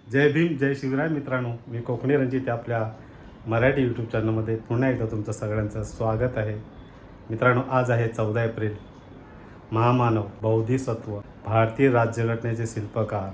जय भीम जय शिवराय मित्रांनो, मी कोकणी रणजित आपल्या मराठी यूट्यूब चॅनलमध्ये पुन्हा एकदा तुमचं सगळ्यांचं स्वागत आहे. मित्रांनो, आज आहे 14 एप्रिल. महामानव बौद्धिसत्व भारतीय राज्यघटनेचे शिल्पकार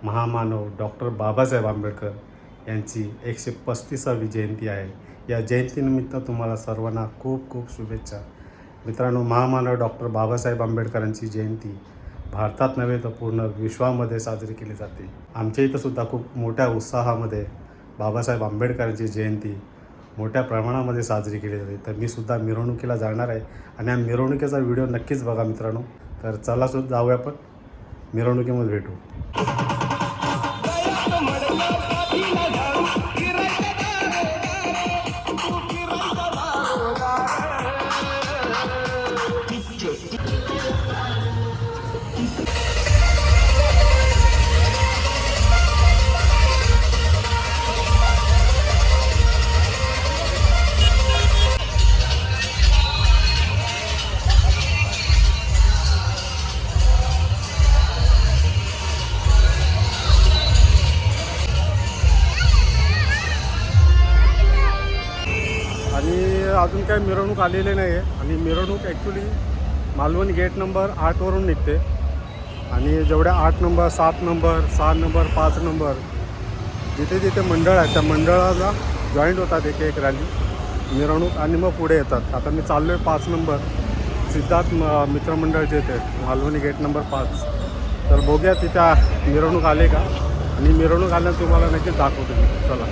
महामानव डॉक्टर बाबासाहेब आंबेडकर यांची 135वी जयंती आहे. या जयंतीनिमित्त तुम्हाला सर्वांना खूप खूप शुभेच्छा. मित्रांनो, महामानव डॉक्टर बाबासाहेब आंबेडकरांची जयंती भारतात नव्हे तर पूर्ण विश्वामध्ये साजरी केली जाते. आमच्या इथं सुद्धा खूप मोठ्या उत्साहामध्ये बाबासाहेब आंबेडकरांची जयंती मोठ्या प्रमाणामध्ये साजरी केली जाते. तर मी सुद्धा मिरवणुकीला जाणार आहे आणि या मिरवणुकीचा व्हिडिओ नक्कीच बघा मित्रांनो. तर चला सुद्धा जाऊया, आपण मिरवणुकीमध्ये भेटू. आणि अजून काही मिरवणूक आलेली नाही आहे आणि मिरवणूक ॲक्च्युली मालवण गेट नंबर 8वरून निघते आणि जेवढ्या 8 नंबर 7 नंबर 6 नंबर 5 नंबर जिथे जिथे मंडळ आहे त्या मंडळाला जॉईंट होतात एक एक रॅली मिरवणूक आणि मग पुढे येतात. आता मी चाललो आहे 5 नंबर सिद्धार्थ मित्रमंडळ जे येते मालवणी गेट नंबर 5. तर बघूया तिथे मिरवणूक आले का, आणि मिरवणूक आल्यानं तुम्हाला नक्कीच दाखवतो मी. चला.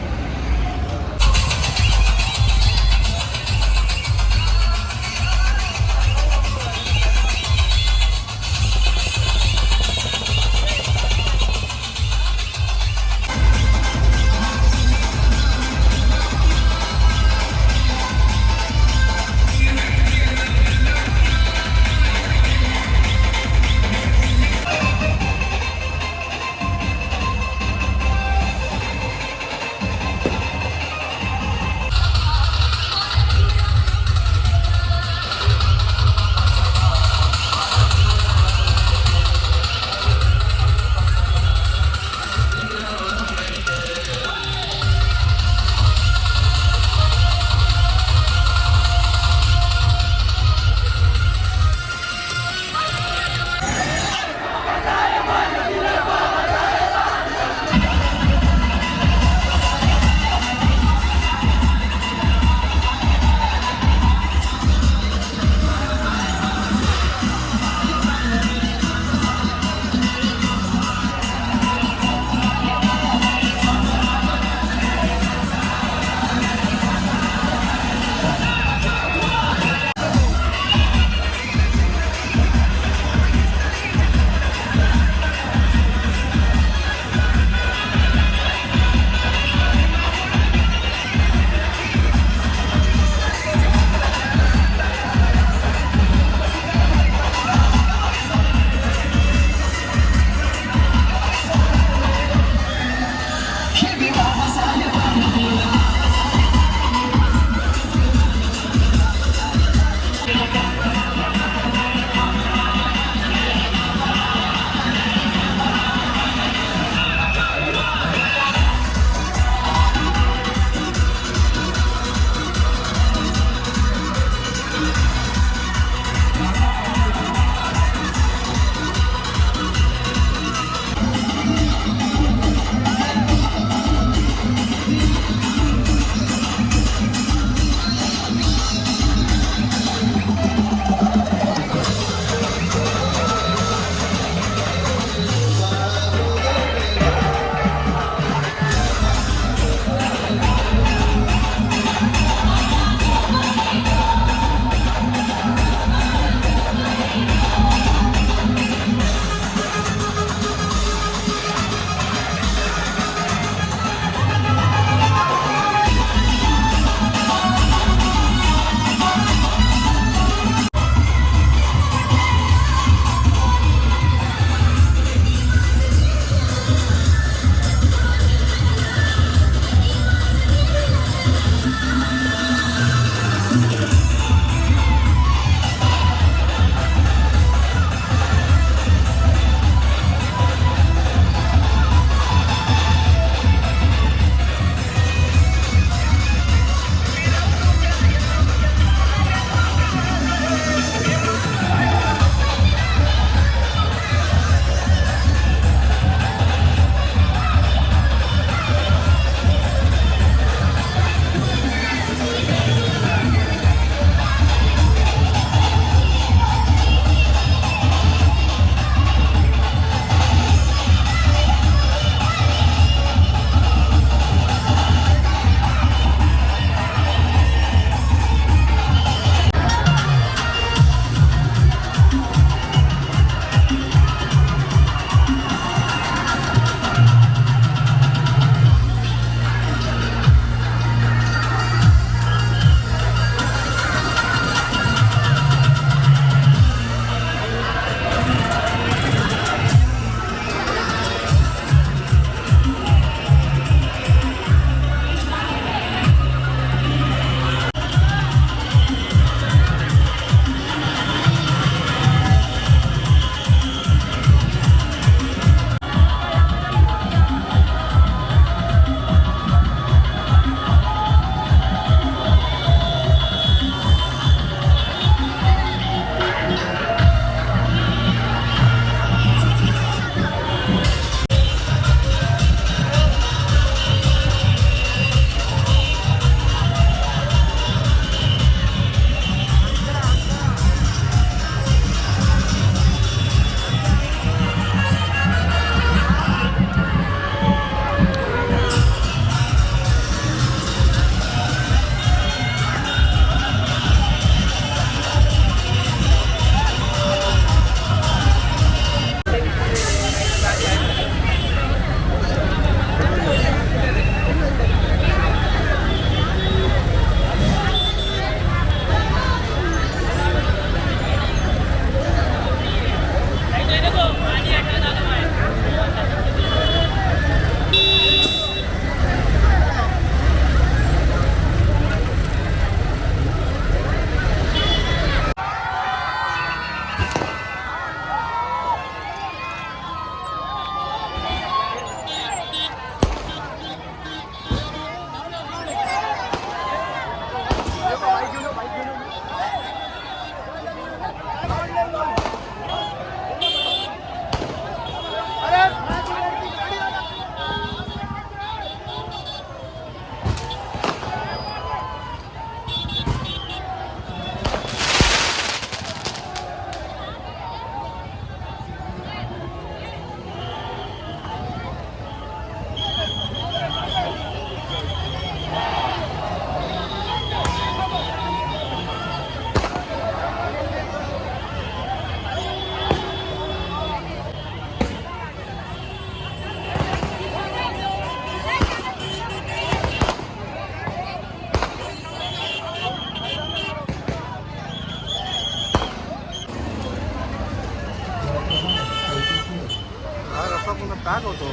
दाखवतो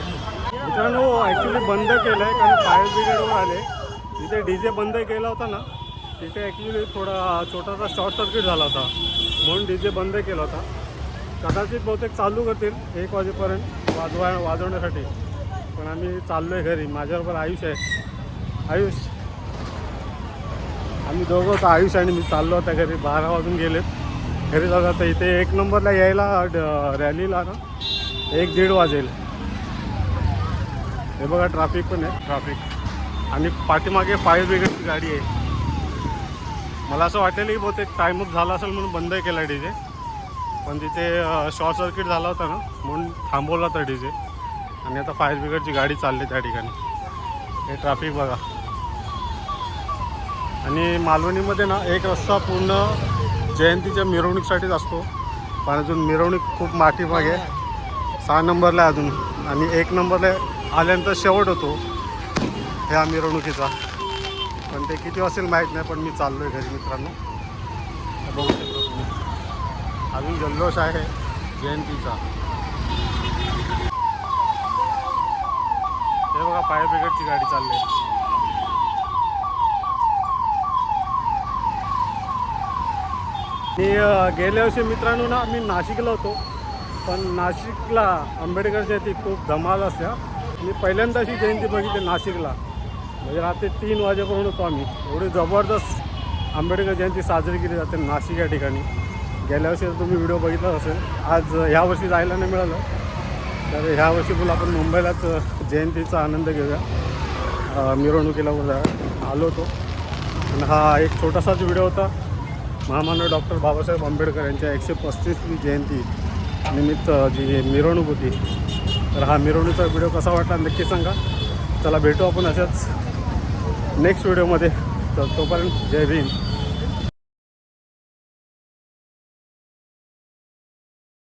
मित्रांनो. ॲक्च्युली बंद केलं आहे कारण फायर ब्रिगेडवर आले. तिथे DJ बंद केला होता ना, तिथे ॲक्च्युली थोडा छोटासा शॉर्ट सर्किट झाला होता म्हणून DJ बंद केला होता. कदाचित बहुतेक चालू करतील 1 वाजेपर्यंत वाजवण्यासाठी. पण आम्ही चाललो आहे घरी. माझ्याबरोबर आयुष आहे. आयुष, आम्ही दोघं होतो, आयुष आणि मी चाललो होता घरी. 12 वाजून गेलेत घरी जाऊ. आता इथे 1 नंबरला यायला रॅलीला ना 1-1:30 वाजेल. हे बघा ट्रॅफिक पण आहे, ट्रॅफिक. आणि पाठीमागे फायर ब्रिगेडची गाडी आहे. मला असं वाटेल की बहुतेक टाईमअप झाला असेल म्हणून बंद केला DJ. पण तिथे शॉर्ट सर्किट झाला होता ना म्हणून थांबवला होता DJ. आणि आता फायर ब्रिगेडची गाडी चालली त्या ठिकाणी. हे ट्रॅफिक बघा. आणि मालवणीमध्ये ना एक रस्ता पूर्ण जयंतीच्या मिरवणुकीसाठीच असतो. पण अजून मिरवणूक खूप मागे 6 नंबरला आहे अजून. आणि 1 नंबरला आल्यानंतर शेवट होतो ह्या मिरवणुकीचा. पण ते किती वाजेल माहीत नाही. पण मी चाललो आहे घरी मित्रांनो. बघू शकतो तुम्ही अजून जल्लोष आहे जयंतीचा. हे बघा फायर ब्रिगेडची गाडी चालली आहे. मी गेल्या वर्षी मित्रांनो ना मी नाशिकला होतो. पण नाशिकला आंबेडकर जयंती खूप धमाल असते. मी पहिल्यांदा अशी जयंती बघितली नाशिकला. म्हणजे रात्री 3 वाजेपर्यंत होतो आम्ही. एवढी जबरदस्त आंबेडकर जयंती साजरी केली जाते नाशिक या ठिकाणी. गेल्या वर्षी तुम्ही व्हिडिओ बघितला असेल. आज ह्या वर्षी जायला नाही मिळालं. तर ह्या वर्षी बोला आपण मुंबईलाच जयंतीचा आनंद घेऊया. मिरवणुकीला आलो होतो. आणि हा एक छोटासाच व्हिडिओ होता महामानव डॉक्टर बाबासाहेब आंबेडकर यांच्या 135वी जयंती निमित्त जी मिरवणूक होती. तर हा मिरवणुकीचा व्हिडिओ कसा वाटला नक्की सांगा. चला भेटू आपण अशाच नेक्स्ट व्हिडिओमध्ये. तर तोपर्यंत जय भीम.